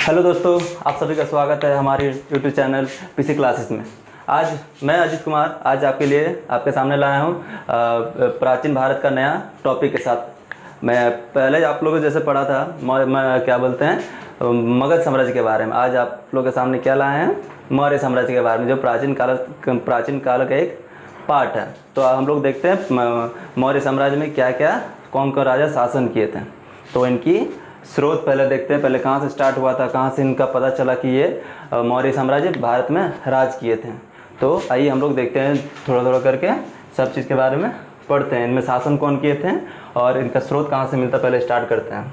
Hello दोस्तों, आप सभी का स्वागत है हमारे यूट्यूब चैनल पीसी क्लासेस में। आज मैं अजीत कुमार आज आपके लिए आपके सामने लाया हूँ प्राचीन भारत का नया टॉपिक के साथ। मैं पहले आप लोगों को जैसे पढ़ा था क्या बोलते हैं मगध साम्राज्य के बारे में। आज आप लोगों के सामने क्या लाए हैं, मौर्य साम्राज्य के बारे में, जो प्राचीन काल का एक पार्ट है। तो हम लोग देखते हैं मौर्य साम्राज्य में क्या क्या कौन कौन राजा शासन किए थे। तो इनकी स्रोत पहले देखते हैं, पहले कहाँ से स्टार्ट हुआ था, कहाँ से इनका पता चला कि ये मौर्य साम्राज्य भारत में राज किए थे। तो आइए हम लोग देखते हैं, थोड़ा थोड़ा करके सब चीज़ के बारे में पढ़ते हैं, इनमें शासन कौन किए थे और इनका स्रोत कहाँ से मिलता, पहले स्टार्ट करते हैं।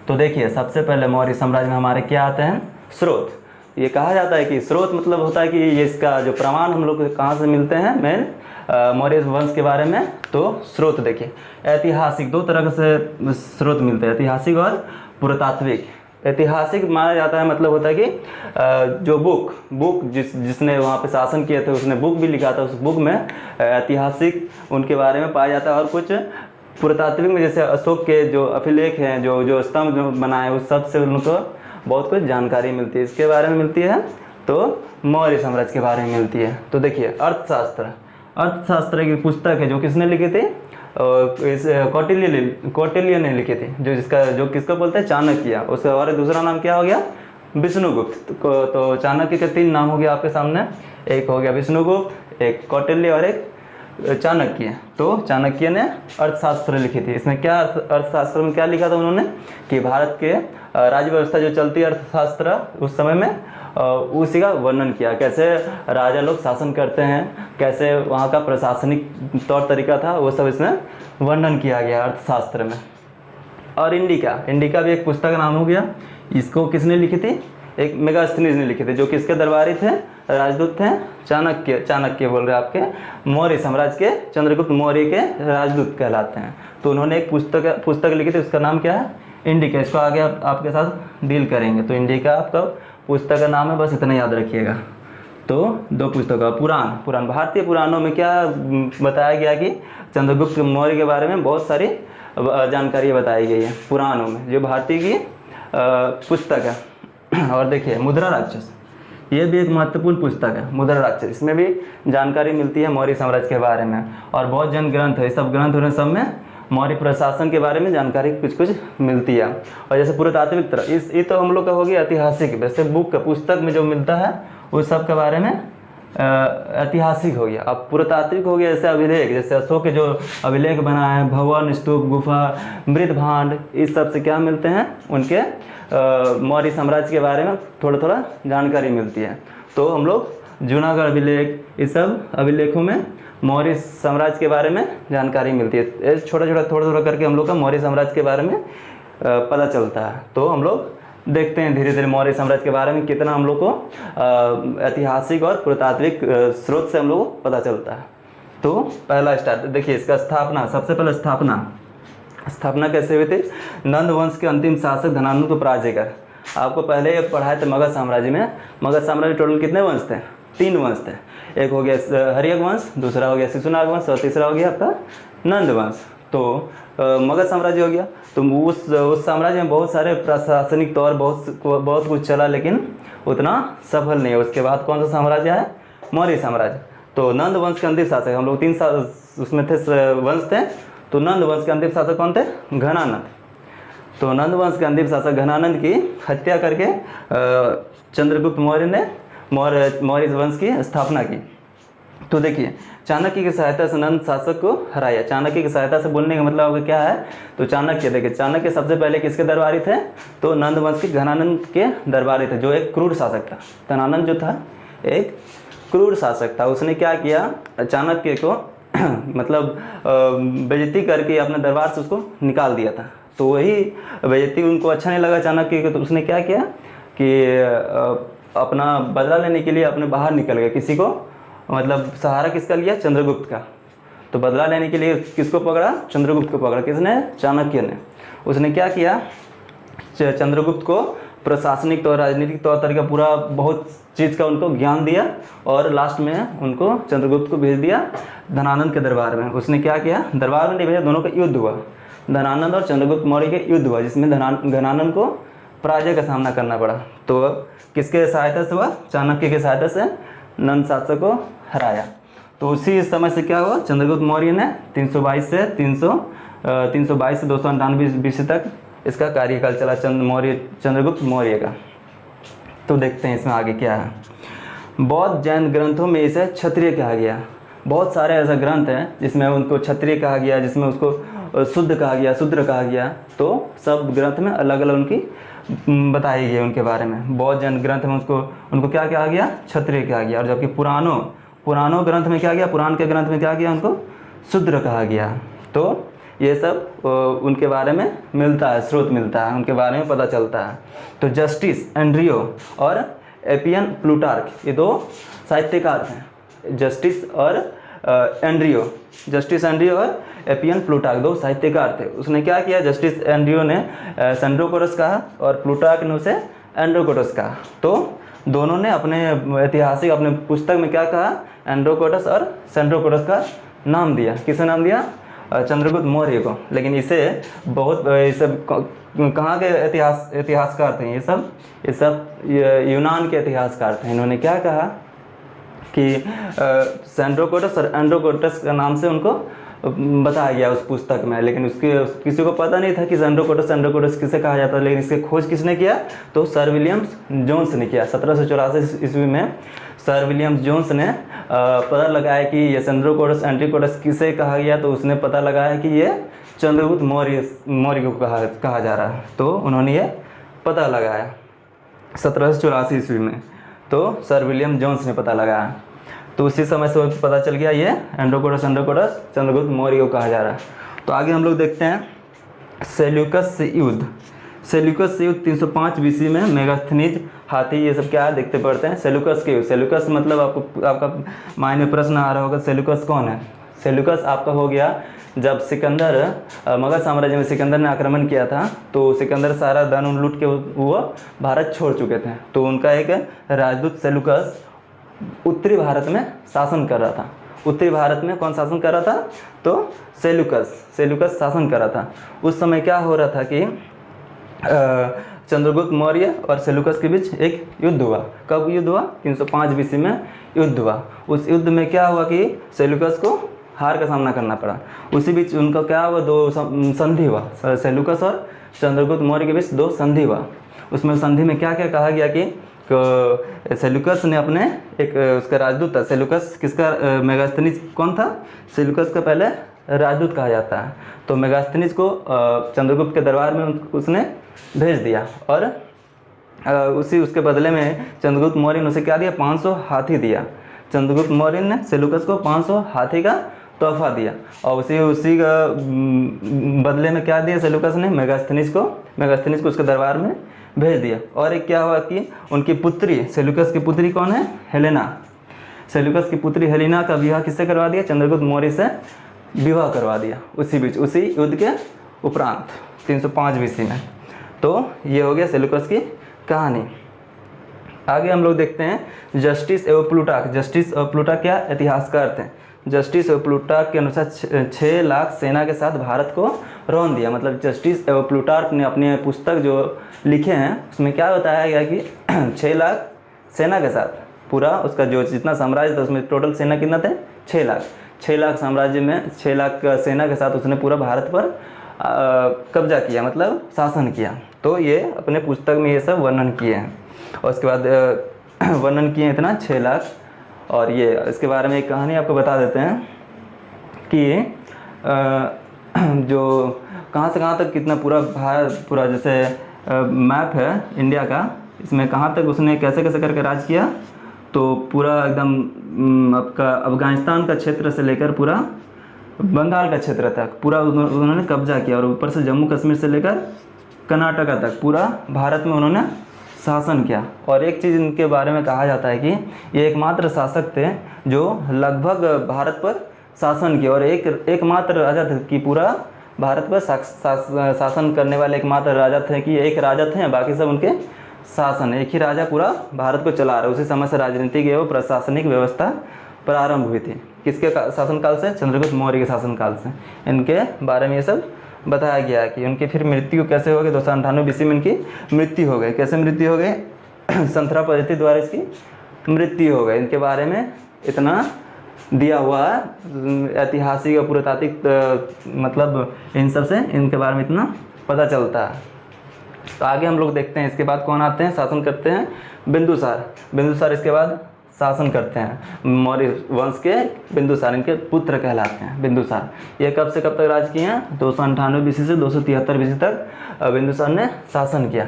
तो देखिए, सबसे पहले मौर्य साम्राज्य में हमारे क्या आते हैं, स्रोत। ये कहा जाता है कि स्रोत मतलब होता है कि ये इसका जो प्रमाण हम लोग कहाँ से मिलते हैं मेन मौर्य वंश के बारे में। तो स्रोत देखिए, ऐतिहासिक दो तरह से स्रोत मिलते हैं, ऐतिहासिक और पुरातात्विक। ऐतिहासिक माना जाता है मतलब होता है कि जो बुक जिसने वहाँ पे शासन किए थे उसने बुक भी लिखा था, उस बुक में ऐतिहासिक उनके बारे में पाया जाता है। और कुछ पुरातात्विक में जैसे अशोक के जो अभिलेख हैं, जो स्तंभ जो बनाए, उस सब से उनको बहुत कुछ जानकारी मिलती है, इसके बारे में मिलती है। तो मौर्य साम्राज्य के बारे में मिलती है। तो देखिए, अर्थशास्त्र की पुस्तक है जो किसने लिखी थी, इस कौटिल्य ने लिखी थी, जो किसको बोलते हैं, चाणक्य। उसका और दूसरा नाम क्या हो गया, विष्णुगुप्त। तो चाणक्य के तीन नाम हो गया आपके सामने, एक हो गया विष्णुगुप्त, एक कौटिल्य और एक चाणक्य। तो चाणक्य ने अर्थशास्त्र लिखी थी। इसमें क्या अर्थशास्त्र में क्या लिखा था उन्होंने कि भारत के राज्य व्यवस्था जो चलती अर्थशास्त्र उस समय में उसी का वर्णन किया, कैसे राजा लोग शासन करते हैं, कैसे वहाँ का प्रशासनिक तौर तरीका था, वो सब इसमें वर्णन किया गया अर्थशास्त्र में। और इंडिका भी एक पुस्तक नाम हो गया। इसको किसने लिखी थी, एक मेगास्थनीज ने लिखी थी, जो किसके दरबारी थे, राजदूत थे, चाणक्य बोल रहे आपके मौर्य साम्राज्य के, चंद्रगुप्त मौर्य के राजदूत कहलाते हैं। तो उन्होंने एक पुस्तक लिखी थी, उसका नाम क्या है, इंडिका। इसको आगे आपके साथ डील करेंगे। तो इंडिका आपका पुस्तक का नाम है, बस इतना याद रखिएगा। तो दो पुस्तक, पुराण भारतीय पुराणों में क्या बताया गया कि चंद्रगुप्त मौर्य के बारे में बहुत सारी जानकारी बताई गई है पुराणों में, जो भारतीय की पुस्तक है। और देखिए, मुद्रा राक्षस, ये भी एक महत्वपूर्ण पुस्तक है, मुद्रा राक्षस। इसमें भी जानकारी मिलती है मौर्य साम्राज्य के बारे में। और बहुत जन ग्रंथ है, सब ग्रंथ होने सब में मौर्य प्रशासन के बारे में जानकारी कुछ मिलती है। और जैसे पुरातात्विक तरह ये तो हम लोग का हो गया ऐतिहासिक। वैसे पुस्तक में जो मिलता है उस सब के बारे में ऐतिहासिक हो गया। अब पुरातात्विक हो गया, जैसे अभिलेख, जैसे अशोक के जो अभिलेख बनाए हैं, भवन, स्तूप, गुफा, मृत भांड, इस सब से क्या मिलते हैं, उनके मौर्य साम्राज्य के बारे में थोड़ा जानकारी मिलती है। तो हम लोग जूनागढ़ अभिलेख, इस सब अभिलेखों में मौर्य साम्राज्य के बारे में जानकारी मिलती है। थोड़ा करके हम लोग का मौर्य साम्राज्य के बारे में पता चलता है। तो हम लोग देखते हैं धीरे धीरे मौर्य साम्राज्य के बारे में कितना हम लोग को ऐतिहासिक और पुरातात्विक स्रोत से हम लोग को पता चलता है। तो पहला स्टार्ट देखिए, इसका स्थापना, सबसे पहले स्थापना कैसे हुई थी, नंद वंश के अंतिम शासक धनानंद को पराजय कर। आपको पहले पढ़ाए थे मगध साम्राज्य में। मगध साम्राज्य टोटल कितने वंश थे, 3 वंश थे। एक हो गया हर्यक वंश, दूसरा हो गया शिशुनाग वंश और तीसरा हो गया आपका नंद वंश। तो मगध साम्राज्य हो गया। तो उस साम्राज्य में बहुत सारे प्रशासनिक तौर बहुत कुछ चला, लेकिन उतना सफल नहीं है। उसके बाद कौन सा साम्राज्य है, मौर्य साम्राज्य। तो नंद वंश के अंतिम शासक, हम लोग 3 उसमें थे वंश थे। तो नंद वंश के अंतिम शासक कौन थे, घनानंद। तो नंद वंश के अंतिम शासक घनानंद की हत्या करके चंद्रगुप्त मौर्य ने मौर्य वंश की स्थापना की। तो देखिए, चाणक्य की सहायता से नंद शासक को हराया। चाणक्य की सहायता से बोलने का मतलब क्या है, तो चाणक्य, देखिए चाणक्य सबसे पहले किसके दरबारी थे, तो नंद वंश के घनानंद के दरबारी थे, जो एक क्रूर शासक था। घनानंद जो था एक क्रूर शासक था। उसने क्या किया, चाणक्य को मतलब बेइज्जती करके अपने दरबार से उसको निकाल दिया था। तो वही बेइज्जती उनको अच्छा नहीं लगा चाणक्य को। तो उसने क्या किया कि अपना बदला लेने के लिए अपने बाहर निकल गए। किसी को मतलब सहारा किसका लिया, चंद्रगुप्त का। तो बदला लेने के लिए किसको पकड़ा, चंद्रगुप्त को पकड़ा। किसने, चाणक्य ने। उसने क्या किया, चंद्रगुप्त को प्रशासनिक तौर, राजनीतिक तौर तरीका पूरा बहुत चीज़ का उनको ज्ञान दिया। और लास्ट में उनको चंद्रगुप्त को भेज दिया धनानंद के दरबार में। उसने क्या किया, दरबार में नहीं भेजा, दोनों का युद्ध हुआ। धनानंद और चंद्रगुप्त मौर्य के युद्ध हुआ, जिसमें घनानंद को पराजय का सामना करना पड़ा। तो किसके सहायता से हुआ? चाणक्य के सहायता से नंद शासक को हराया। तो उसी समय से क्या हुआ? चंद्रगुप्त मौर्य ने 322 से 298 BC तक इसका कार्यकाल चला चंद्रगुप्त मौर्य का। तो देखते हैं इसमें आगे क्या है। बौद्ध जैन ग्रंथों में इसे क्षत्रिय कहा गया। बहुत सारे ऐसा ग्रंथ हैं जिसमें उनको क्षत्रिय कहा गया, जिसमें उसको शुद्ध कहा गया, शूद्र कहा गया। तो सब ग्रंथ में अलग अलग उनकी बताई गई उनके बारे में। बौद्ध जैन ग्रंथ में उनको क्या कहा गया? क्षत्रिय कहा गया। और जबकि पुराणों ग्रंथ में क्या गया? पुराण के ग्रंथ में क्या गया? उनको शूद्र कहा गया। तो ये सब उनके बारे में मिलता है, स्रोत मिलता है, उनके बारे में पता चलता है। तो जस्टिस एंड्रियो और एपियन प्लूटार्क ये दो साहित्यकार हैं। जस्टिस एंड्रियो और एपियन प्लूटार्क दो साहित्यकार थे। उसने क्या किया? जस्टिस एंड्रियो ने सेंड्रोकोटस कहा और प्लूटार्क ने उसे एंड्रोकोटस कहा। तो दोनों ने अपने ऐतिहासिक अपने पुस्तक में क्या कहा? एंड्रोकोटस और सेंड्रोकोटस का नाम दिया। किसे नाम दिया? चंद्रगुप्त मौर्य को। लेकिन इसे कहाँ के इतिहासकार थे? ये सब यूनान के इतिहासकार थे। इन्होंने क्या कहा कि सेंड्रोकोटस और एंड्रोकोटस का नाम से उनको बताया गया उस पुस्तक में। लेकिन किसी को पता नहीं था कि एंड्रोकोटस किसे कहा जाता है। लेकिन इसके खोज किसने किया? तो सर विलियम्स जोन्स ने किया। 1784 ईस्वी में सर विलियम्स जोन्स ने पता लगाया कि ये सेंड्रोकोटस एंड्रोकोटस किसे कहा गया। तो उसने पता लगाया कि ये चंद्रगुप्त मौर्य को कहा जा रहा है। तो उन्होंने ये पता लगाया 1784 ईस्वी में। तो सर विलियम जोन्स ने पता लगाया। तो उसी समय से पता चल गया ये एंड्रोकोटस चंद्रगुप्त मौर्य को कहा जा रहा है। तो आगे हम लोग देखते हैं सेल्यूकस युद्ध। 305 BC में मेगास्थनीज हाथी ये सब क्या है देखते पढ़ते हैं। सेल्यूकस के युद्ध। सेल्यूकस मतलब आपका माइंड में प्रश्न आ रहा होगा, सेल्यूकस कौन है? सेल्यूकस आपका हो गया जब मगध साम्राज्य में सिकंदर ने आक्रमण किया था। तो सिकंदर सारा धन लूट के वो भारत छोड़ चुके थे। तो उनका एक राजदूत सेल्यूकस उत्तरी भारत में शासन कर रहा था। उत्तरी भारत में कौन शासन कर रहा था? तो सेल्यूकस शासन कर रहा था। उस समय क्या हो रहा था कि चंद्रगुप्त मौर्य और सेल्यूकस के बीच एक युद्ध हुआ। कब युद्ध हुआ? 305 BC में युद्ध हुआ। उस युद्ध में क्या हुआ कि सेल्यूकस को हार का सामना करना पड़ा। उसी बीच उनका क्या हुआ? दो संधि हुआ। सेल्यूकस और चंद्रगुप्त मौर्य के बीच दो संधि हुआ। उसमें संधि में क्या क्या कहा गया कि सेल्यूकस ने अपने एक उसका राजदूत था। सेल्यूकस किसका? मेगास्थनीज कौन था? सेल्यूकस का पहले राजदूत कहा जाता है। तो मेगास्थनीज को चंद्रगुप्त के दरबार में उसने भेज दिया। और उसके बदले में चंद्रगुप्त मौर्य ने उसे क्या दिया? 500 हाथी दिया। चंद्रगुप्त मौर्य ने सेल्यूकस को 500 हाथी का तोहफा दिया। और उसी का बदले में क्या दिया सेल्यूकस ने? मेगास्थनीज को उसके दरबार में भेज दिया। और एक क्या हुआ कि उनकी पुत्री, सेल्यूकस की पुत्री कौन है? हेलेना। सेल्यूकस की पुत्री हेलेना का विवाह किससे करवा दिया? चंद्रगुप्त मौर्य से विवाह करवा दिया। उसी युद्ध के उपरांत 305 BC में। तो ये हो गया सेल्यूकस की कहानी। आगे हम लोग देखते हैं जस्टिस एवं प्लूटार्क। जस्टिस और प्लूटार्क क्या इतिहासकार थे। जस्टिस और प्लूटार्क के अनुसार 6 लाख सेना के साथ भारत को रौंद दिया। मतलब जस्टिस एवं प्लूटार्क ने अपने पुस्तक जो लिखे हैं उसमें क्या बताया गया कि 6 लाख सेना के साथ पूरा उसका जो जितना साम्राज्य था उसमें टोटल सेना कितना थे? 6 लाख साम्राज्य में 6 लाख सेना के साथ उसने पूरा भारत पर कब्जा किया, मतलब शासन किया। तो ये अपने पुस्तक में ये सब वर्णन किए हैं। और उसके बाद वर्णन किए इतना 6 लाख। और ये इसके बारे में एक कहानी आपको बता देते हैं कि जो कहाँ से कहाँ तक कितना पूरा भारत, पूरा जैसे मैप है इंडिया का, इसमें कहाँ तक उसने कैसे कैसे करके राज किया। तो पूरा एकदम आपका अफगानिस्तान का क्षेत्र से लेकर पूरा बंगाल का क्षेत्र तक पूरा उन्होंने कब्जा किया। और ऊपर से जम्मू कश्मीर से लेकर कर्नाटका तक पूरा भारत में उन्होंने शासन किया। और एक चीज़ इनके बारे में कहा जाता है कि ये एकमात्र शासक थे जो लगभग भारत पर शासन किया। और एकमात्र राजा थे कि पूरा भारत पर शासन करने वाले एकमात्र राजा थे कि एक राजा थे, बाकी सब उनके शासन, एक ही राजा पूरा भारत को चला रहा है। उसी समय से राजनीतिक एवं प्रशासनिक व्यवस्था प्रारंभ हुई थी। किसके शासनकाल से? चंद्रगुप्त मौर्य के शासनकाल से। इनके बारे में ये सब बताया गया कि उनकी फिर मृत्यु कैसे हो गई, 298 BC में इनकी मृत्यु हो गई। कैसे मृत्यु हो गई? संथरा पद्धति द्वारा इसकी मृत्यु हो गई। इनके बारे में इतना दिया हुआ है ऐतिहासिक और पुरातात्विक मतलब इन सब से इनके बारे में इतना पता चलता है। तो आगे हम लोग देखते हैं इसके बाद कौन आते हैं, शासन करते हैं बिंदुसार। बिंदुसार इसके बाद शासन करते हैं। मौर्य वंश के बिंदुसार इनके पुत्र कहलाते हैं बिंदुसार। ये कब से कब तक राज किए हैं? 298 BC से 273 BC तक बिंदुसार ने शासन किया।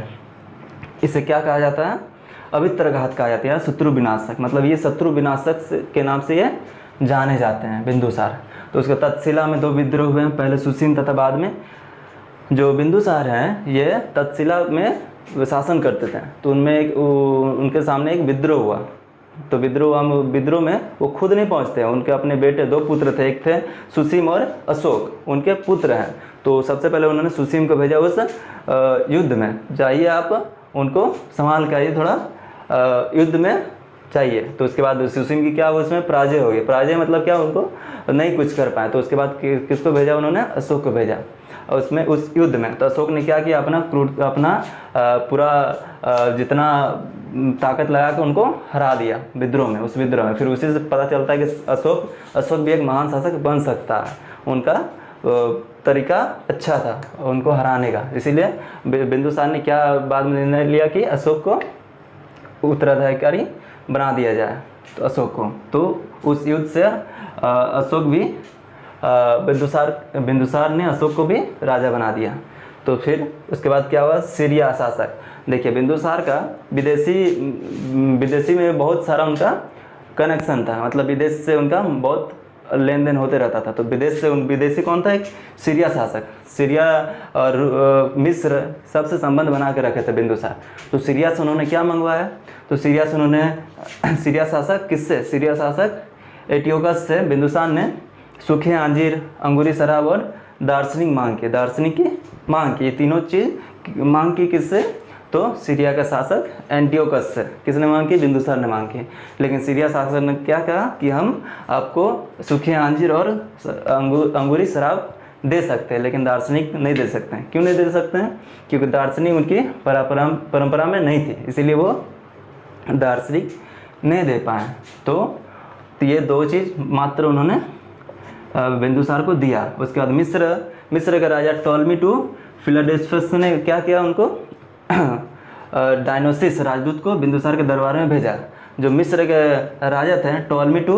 इसे क्या कहा जाता है? अभित्रघात कहा जाता है, शत्रु विनाशक। मतलब ये शत्रु विनाशक के नाम से ये जाने जाते हैं बिंदुसार। तो उसके तक्षशिला में 2 विद्रोह हुए हैं, पहले सुसीम तथा बाद में जो बिंदुसार हैं ये तक्षशिला में शासन करते थे। तो उनमें एक उनके सामने एक विद्रोह हुआ। तो विद्रोह में वो खुद नहीं पहुंचते हैं, उनके अपने बेटे 2 पुत्र थे, एक थे सुसीम और अशोक, उनके पुत्र हैं। तो सबसे पहले उन्होंने सुसीम को भेजा उस युद्ध में, जाइए आप उनको संभाल के आइए, थोड़ा युद्ध में चाहिए। तो उसके बाद सुसीम की क्या हुआ, उसमें पराजय हो गई। पराजय मतलब क्या, उनको नहीं कुछ कर पाए। तो उसके बाद किसको भेजा उन्होंने? अशोक को भेजा। और उसमें उस युद्ध में तो अशोक ने क्या किया, अपना पूरा जितना ताकत लगा के उनको हरा दिया विद्रोह में, उस विद्रोह में। फिर उसी से पता चलता है कि अशोक भी एक महान शासक बन सकता है। उनका तरीका अच्छा था उनको हराने का। इसीलिए बिंदुसार ने क्या बाद में निर्णय लिया कि अशोक को उत्तराधिकारी बना दिया जाए, तो अशोक को। तो उस युद्ध से अशोक भी बिंदुसार ने अशोक को भी राजा बना दिया। तो फिर उसके बाद क्या हुआ? सीरिया शासक। देखिए बिंदुसार का विदेशी में बहुत सारा उनका कनेक्शन था, मतलब विदेश से उनका बहुत लेन देन होते रहता था। तो विदेशी कौन था? एक सीरिया शासक। सीरिया और मिस्र सबसे संबंध बना के रखे थे बिंदुसार। तो सीरिया से उन्होंने क्या मंगवाया? तो सीरिया से उन्होंने सीरिया शासक किससे? सीरिया शासक एंटियोकस से बिंदुसार ने सूखे अंजीर, अंगूरी शराब और दार्शनिक मांग की। ये तीनों चीज़ मांग की किससे? तो सीरिया का शासक एंटियोकस से। किसने मांग की? बिंदुसार ने मांग की। लेकिन सीरिया शासक ने क्या कहा कि हम आपको सूखे अंजीर और अंगूरी शराब दे सकते हैं, लेकिन दार्शनिक नहीं दे सकते हैं। क्यों नहीं दे सकते हैं? क्योंकि दार्शनिक उनकी परंपरा में नहीं थी, इसीलिए वो दार्शनिक नहीं दे पाए। तो ये 2 चीज़ मात्र उन्होंने बिंदुसार को दिया। उसके बाद मिस्र का राजा टॉलमी टू फिलाडेल्फस ने क्या किया? उनको डायनोसिस राजदूत को बिंदुसार के दरबार में भेजा। जो मिस्र के राजा थे टॉलमी टू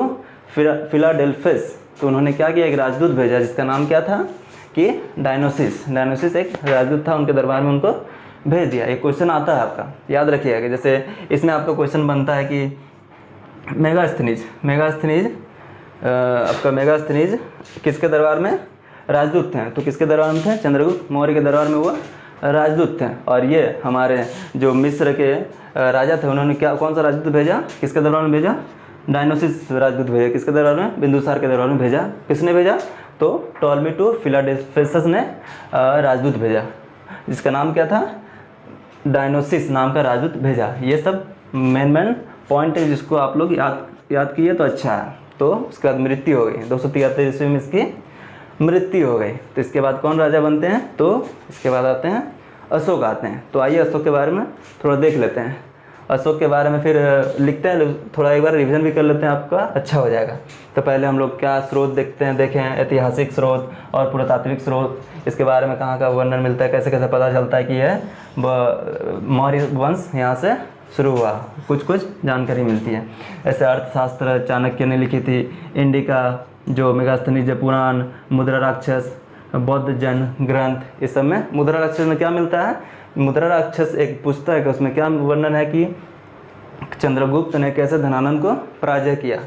फिलाडेल्फस, तो उन्होंने क्या किया? एक राजदूत भेजा जिसका नाम क्या था कि डायनोसिस एक राजदूत था, उनके दरबार में उनको भेज दिया। एक क्वेश्चन आता है आपका, याद रखिएगा कि जैसे इसमें आपका क्वेश्चन बनता है कि आपका मेगास्थनीज किसके दरबार में राजदूत थे? तो किसके दरबार में थे? चंद्रगुप्त मौर्य के दरबार में वो राजदूत थे। और ये हमारे जो मिस्र के राजा थे उन्होंने कौन सा राजदूत भेजा? किसके दरबार में भेजा? डायनोसिस राजदूत भेजा। किसके दरबार में? बिंदुसार के दरबार में भेजा। किसने भेजा? तो टॉलमी टू फिलाडेल्फस ने राजदूत भेजा, जिसका नाम क्या था? डायनोसिस नाम का राजदूत भेजा। ये सब मेन पॉइंट है जिसको आप लोग याद किए तो अच्छा है। तो उसके बाद मृत्यु हो गई, 273 ईस्वी में इसकी मृत्यु हो गई। तो इसके बाद कौन राजा बनते हैं? तो इसके बाद आते हैं अशोक आते हैं। तो आइए अशोक के बारे में थोड़ा देख लेते हैं। अशोक के बारे में फिर लिखते हैं, थोड़ा एक बार रिवीजन भी कर लेते हैं, आपका अच्छा हो जाएगा। तो पहले हम लोग क्या स्रोत देखें ऐतिहासिक स्रोत और पुरातात्विक स्रोत, इसके बारे में कहाँ का वर्णन मिलता है, कैसे कैसे पता चलता है कि यह मौर्य वंश यहाँ से शुरू हुआ, कुछ जानकारी मिलती है। ऐसे अर्थशास्त्र चाणक्य ने लिखी थी, इंडिका जो मेगास्थनीज पुराण, मुद्रा राक्षस, बौद्ध जैन ग्रंथ, इस सब में मुद्रा राक्षस में क्या मिलता है? मुद्रा राक्षस एक पुस्तक है, उसमें क्या वर्णन है कि चंद्रगुप्त ने कैसे धनानंद को पराजय किया।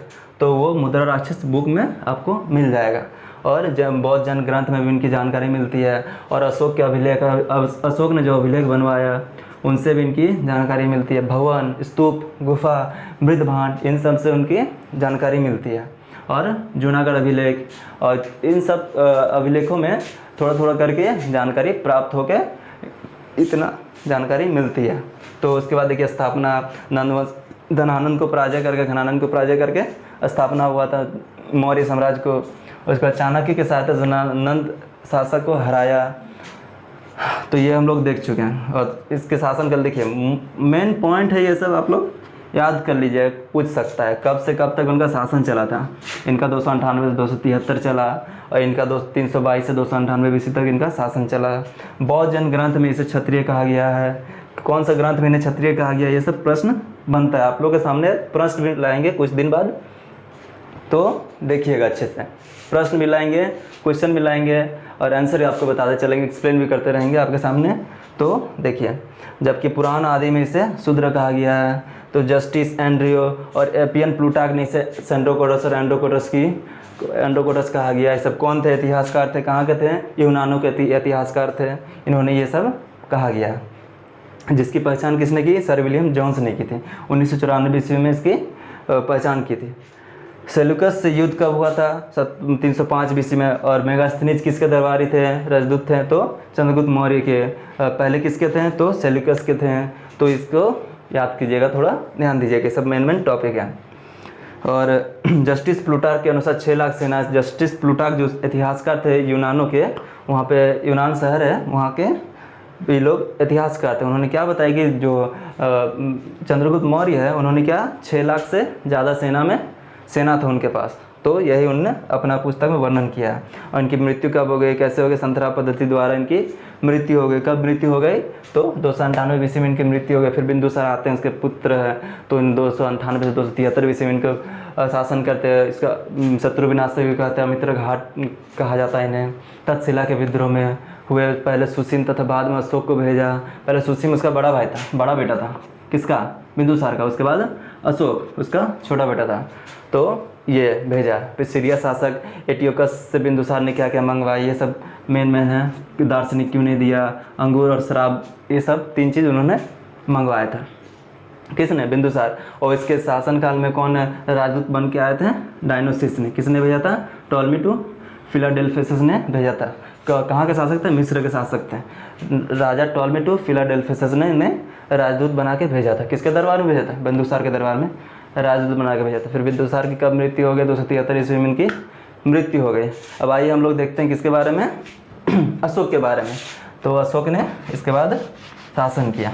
तो वो मुद्रा राक्षस बुक में आपको मिल जाएगा। और बौद्ध जैन ग्रंथ में भी इनकी जानकारी मिलती है। और अशोक के अभिलेख, अशोक ने जो अभिलेख बनवाया उनसे भी इनकी जानकारी मिलती है। भवन, स्तूप, गुफा, मृदभांड, इन सब से उनकी जानकारी मिलती है। और जूनागढ़ अभिलेख, और इन सब अभिलेखों में थोड़ा करके जानकारी प्राप्त होकर इतना जानकारी मिलती है। तो उसके बाद देखिए स्थापना, नंदवंश धनानंद को पराजय करके, घनानंद को पराजय करके स्थापना हुआ था मौर्य साम्राज्य को। उसके बाद चाणक्य के सहायता से नंद शासक को हराया, तो ये हम लोग देख चुके हैं। और इसके शासनकाल देखिए, मेन पॉइंट है ये सब आप लोग याद कर लीजिए, पूछ सकता है कब से कब तक उनका शासन चला था। इनका 298 से 273 चला, और इनका 322 से 298 ईस्वी तक इनका शासन चला। बौद्ध जन ग्रंथ में इसे क्षत्रिय कहा गया है। कौन सा ग्रंथ में इन्हें क्षत्रिय कहा गया, ये सब प्रश्न बनता है। आप लोग के सामने प्रश्न भी लाएंगे कुछ दिन बाद, तो देखिएगा अच्छे से। प्रश्न भी लाएंगे, क्वेश्चन भी लाएंगे, और आंसर आपको बताते चलेंगे, एक्सप्लेन भी करते रहेंगे आपके सामने। तो देखिए, जबकि पुराण आदि में इसे शूद्र कहा गया है, तो जस्टिस एंड्रियो और एपियन प्लूटार्क ने इसे सेंड्रोकोटस और एंड्रोकोटस कहा गया। ये सब कौन थे? इतिहासकार थे। कहाँ के थे? यूनानों के इतिहासकार थे। इन्होंने ये सब कहा गया, जिसकी पहचान किसने की? सर विलियम जोन्स ने की थी। 1994 ईस्वी में इसकी पहचान की थी। सेल्यूकस से युद्ध कब हुआ था? 305 बीसी में। और मेगास्थनीज किसके दरबारी थे? राजदूत थे। तो चंद्रगुप्त मौर्य के। पहले किसके थे? तो सेल्यूकस के थे। तो इसको याद कीजिएगा, थोड़ा ध्यान दीजिएगा, सब मेन टॉपिक है। और जस्टिस प्लूटार्क के अनुसार 6 लाख सेना। जस्टिस प्लूटार्क जो इतिहासकार थे यूनानों के, वहाँ पे यूनान शहर है, वहाँ के ये लोग इतिहासकार थे। उन्होंने क्या बताया कि जो चंद्रगुप्त मौर्य है, उन्होंने क्या 6 लाख से ज़्यादा सेना था उनके पास। तो यही उन्होंने अपना पुस्तक में वर्णन किया है। और इनकी मृत्यु कब हो गई, कैसे हो गई? संतरा पद्धति द्वारा इनकी मृत्यु हो गई। कब मृत्यु हो गई? तो 298 ईस्वी में इनकी मृत्यु हो गई। फिर बिंदुसार आते हैं, उसके पुत्र हैं, तो इन 298 से 273 ईस्वी में इनको शासन करते हैं। इसका शत्रु विनाशक भी कहते हैं, मित्र घाट कहा जाता है इन्हें। तक्षशिला के विद्रोह में हुए, पहले सुसीम तथा बाद में अशोक को भेजा। पहले सुसीम उसका बड़ा भाई था, बड़ा बेटा था किसका? बिंदुसार का। उसके बाद अशोक उसका छोटा बेटा था, तो ये भेजा। फिर सीरिया शासक एटियोकस से बिंदुसार ने क्या क्या मंगवाया, ये सब मेन है। दार्शनिक क्यों नहीं दिया, अंगूर और शराब, ये सब 3 चीज़ उन्होंने मंगवाया था। किसने? बिंदुसार। और इसके शासनकाल में कौन राजदूत बन के आए थे? डायनोसिस ने। किसने भेजा था? टॉलमी टू फिलाडेल्फियस ने भेजा था। कहाँ के शासक थे? मिस्र के शासक थे। राजा टॉलमी टू फिलाडेल्फियस ने इन्हें राजदूत बना के भेजा था। किसके दरबार में भेजा था? बिंदुसार के दरबार में राजदूत बना के भेजा था। फिर बिंदुसार की कब मृत्यु हो गई? 273 ईस्वी में इनकी मृत्यु हो गई। अब आइए हम लोग देखते हैं किसके बारे में? अशोक के बारे में। तो अशोक ने इसके बाद शासन किया।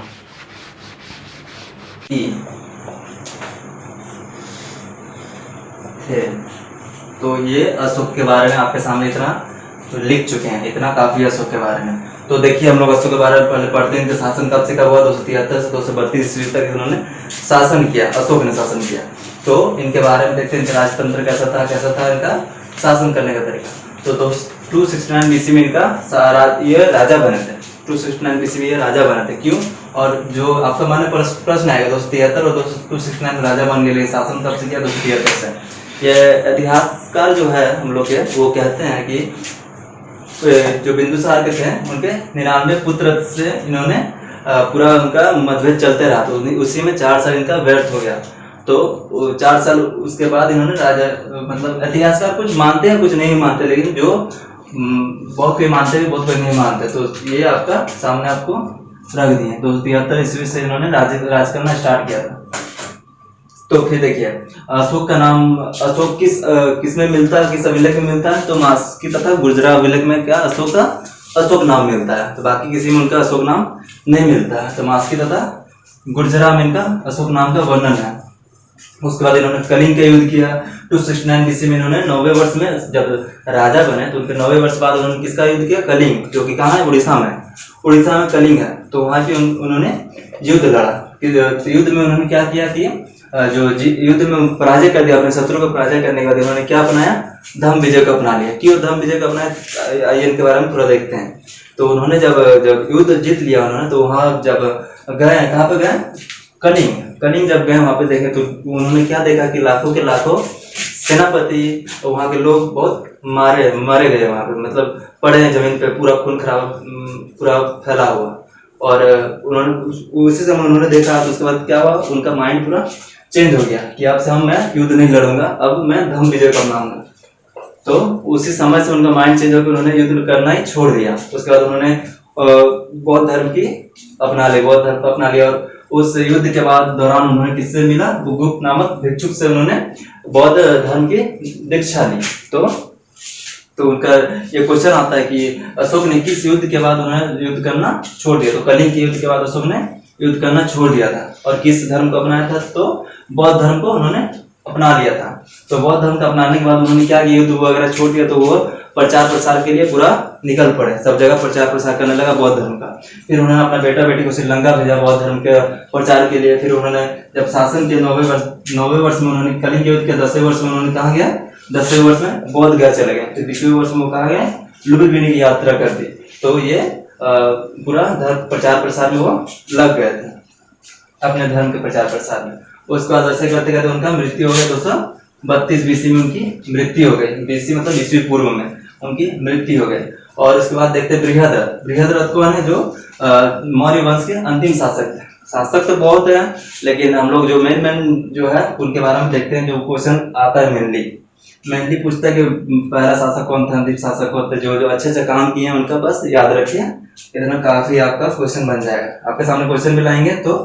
तो ये अशोक के बारे में आपके सामने इतना तो लिख चुके हैं, इतना काफी अशोक के बारे में। तो देखिए, हम लोग अशोक के बारे में पहले पढ़ते हैं। इनका शासन कब से कब हुआ? 273 से 232 ईस्वी तक इन्होंने शासन किया, अशोक ने शासन किया। तो इनके बारे में देखते हैं, इनका राजतंत्र कैसा था इनका शासन करने का तरीका। तो 269 बीसी में इनका ये राजा बने थे। 269 बीसी में ये राजा बने थे। क्यों? और जो आपका मन में प्रश्न आएगा, 273 और 269 में राजा बन गए, शासन कब से किया? 273 से। ये इतिहासकार जो है हम लोग के, वो कहते हैं कि जो बिंदुसार के थे, उनके 99 पुत्र से इन्होंने पूरा उनका मतभेद चलते रहा। तो उसी में 4 साल इनका व्यर्थ हो गया। तो 4 साल उसके बाद इन्होंने राजा, मतलब इतिहासकार कुछ मानते हैं कुछ नहीं मानते, लेकिन जो बहुत कोई मानते हैं बहुत कोई नहीं मानते। तो ये आपका सामने आपको रख दिए। 273 ईस्वी से इन्होंने राज करना स्टार्ट किया था। तो फिर देखिए, अशोक का नाम, अशोक किसमें मिलता है, किस अभिलेख में मिलता है? तो मास्की तथा गुर्जरा अभिलेख में क्या अशोक का अशोक नाम मिलता है। तो बाकी किसी में उनका अशोक नाम नहीं मिलता है। तो मास्की तथा गुर्जरा में इनका अशोक नाम का वर्णन है। उसके बाद इन्होंने कलिंग का युद्ध किया। 269 बीसी में इन्होंने 90 वर्ष में जब राजा बने, तो उनके 90 वर्ष बाद उन्होंने किसका युद्ध किया? कलिंग, जो कि कहाँ है? उड़ीसा में। उड़ीसा में कलिंग है। तो वहां पे उन्होंने युद्ध लड़ा। युद्ध में उन्होंने क्या किया कि जो युद्ध में पराजय कर दिया, अपने शत्रु को पराजय करने के बाद उन्होंने क्या अपनाया? धम्म विजय को अपना लिया। क्यों धम्म विजय को अपनाया? आइए इनके बारे में थोड़ा देखते हैं। तो उन्होंने जब युद्ध जीत लिया उन्होंने, तो वहां जब गए, कहाँ पे गए? कलिंग जब गए, वहां पे देखे तो उन्होंने क्या देखा कि लाखों के लाखों सेनापति और वहां के लोग बहुत मारे गए वहां पे, मतलब पड़े हैं जमीन पे, पूरा खून खराब पूरा फैला हुआ। और उन्होंने उसी समय उन्होंने देखा। तो उसके बाद क्या हुआ? उनका माइंड पूरा चेंज हो गया कि अब से मैं युद्ध नहीं लड़ूंगा, अब मैं धम्म विजय करवाऊंगा। तो उसी समय से उनका माइंड चेंज होकर उन्होंने युद्ध करना ही छोड़ दिया। उसके बाद उन्होंने बौद्ध धर्म की अपना लिया। और उस युद्ध के बाद दौरान उन्होंने किससे मिला? गुप्त नामक भिक्षुक से उन्होंने बौद्ध धर्म की दीक्षा ली। तो तो उनका ये क्वेश्चन आता है कि अशोक ने किस युद्ध के बाद उन्होंने युद्ध करना छोड़ दिया। तो कलिंग के युद्ध के बाद अशोक ने युद्ध करना छोड़ दिया था और किस धर्म को अपनाया था, तो बौद्ध धर्म को उन्होंने अपना लिया था। तो बौद्ध धर्म का अपनाने के बाद उन्होंने क्या किया, युद्ध वगैरह छोड़ दिया। तो वो प्रचार प्रसार के लिए पूरा निकल पड़े, सब जगह प्रचार प्रसार करने लगा बौद्ध धर्म का। फिर उन्होंने अपना बेटा बेटी को श्रीलंका भेजा बौद्ध धर्म के प्रचार के लिए। फिर उन्होंने जब शासन के 9वें वर्ष में उन्होंने कलिंग युद्ध के 10वें वर्ष में उन्होंने कहा गया, 10वें वर्ष में बौद्ध गया चले गए। फिर 20वें वर्ष में कहा गया लुम्बिनी की यात्रा कर दी। तो ये पूरा धर्म प्रचार प्रसार में वो लग गए थे, अपने धर्म के प्रचार प्रसार में। उसके बाद ऐसे करते करते उनका मृत्यु हो गया 232 बीसी में उनकी मृत्यु हो गई। बीसी मतलब ईस्वी पूर्व में उनकी मृत्यु हो गई। और उसके बाद देखते बृहद्रथ। बृहद्रथ कौन है, जो मौर्य वंश के अंतिम शासक थे। शासक तो बहुत है, लेकिन हम लोग जो मेन जो है उनके बारे में देखते हैं। जो क्वेश्चन आता है मेनली पूछता है कि पहला शासक कौन था, अंतिम शासक कौन थे। जो अच्छे काम किए हैं उनका बस याद रखिए, इतना काफी आपका क्वेश्चन बन जाएगा। आपके सामने क्वेश्चन भी लाएंगे तो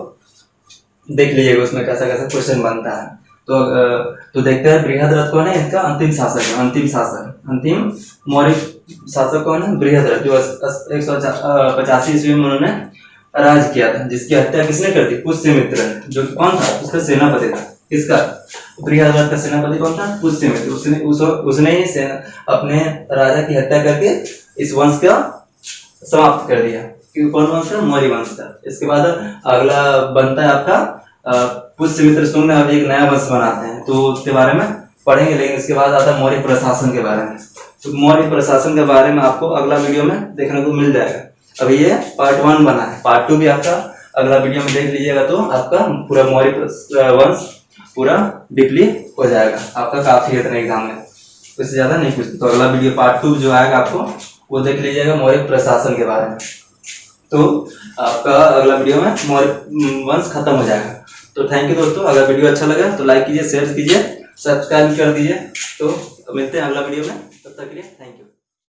देख लीजिएगा उसमें कैसा कैसा क्वेश्चन बनता है। तो देखते हैं बृहद्रथ कौन है, इसका अंतिम शासक है। अंतिम मौर्य शासक कौन है, बृहद्रथ, जो 185 ईस्वी में उन्होंने राज किया था। जिसकी हत्या किसने कर दी, पुष्यमित्र ने, जो कौन था, उसका सेनापति था। किसका, बृहद्रथ का सेनापति कौन था, पुष्यमित्र। उसने ही अपने राजा की हत्या करके इस वंश का समाप्त कर दिया। कौन वंश था, मौर्य वंश था। इसके बाद अगला बनता है आपका पुष्यमित्र सुंग। अब एक नया वंश बनाते हैं, तो उसके बारे में पढ़ेंगे। लेकिन इसके बाद आता है मौर्य प्रशासन के बारे में। तो मौर्य प्रशासन के बारे में आपको अगला वीडियो में देखने को मिल जाएगा। अभी ये पार्ट 1 बना है, पार्ट 2 भी आपका अगला वीडियो में देख लीजिएगा। तो आपका पूरा मौर्य वंश पूरा डीपली हो जाएगा। आपका काफी है इतने एग्जाम में, उससे ज्यादा नहीं पूछते। तो अगला वीडियो पार्ट 2 जो आएगा आपको वो देख लीजिएगा मौर्य प्रशासन के बारे में। तो आपका अगला वीडियो में मौर्य वंश खत्म हो जाएगा। तो थैंक यू दोस्तों। अगर वीडियो अच्छा लगा तो लाइक कीजिए, शेयर कीजिए, सब्सक्राइब कर दीजिए। तो मिलते हैं अगला वीडियो में, तब तक के लिए थैंक यू।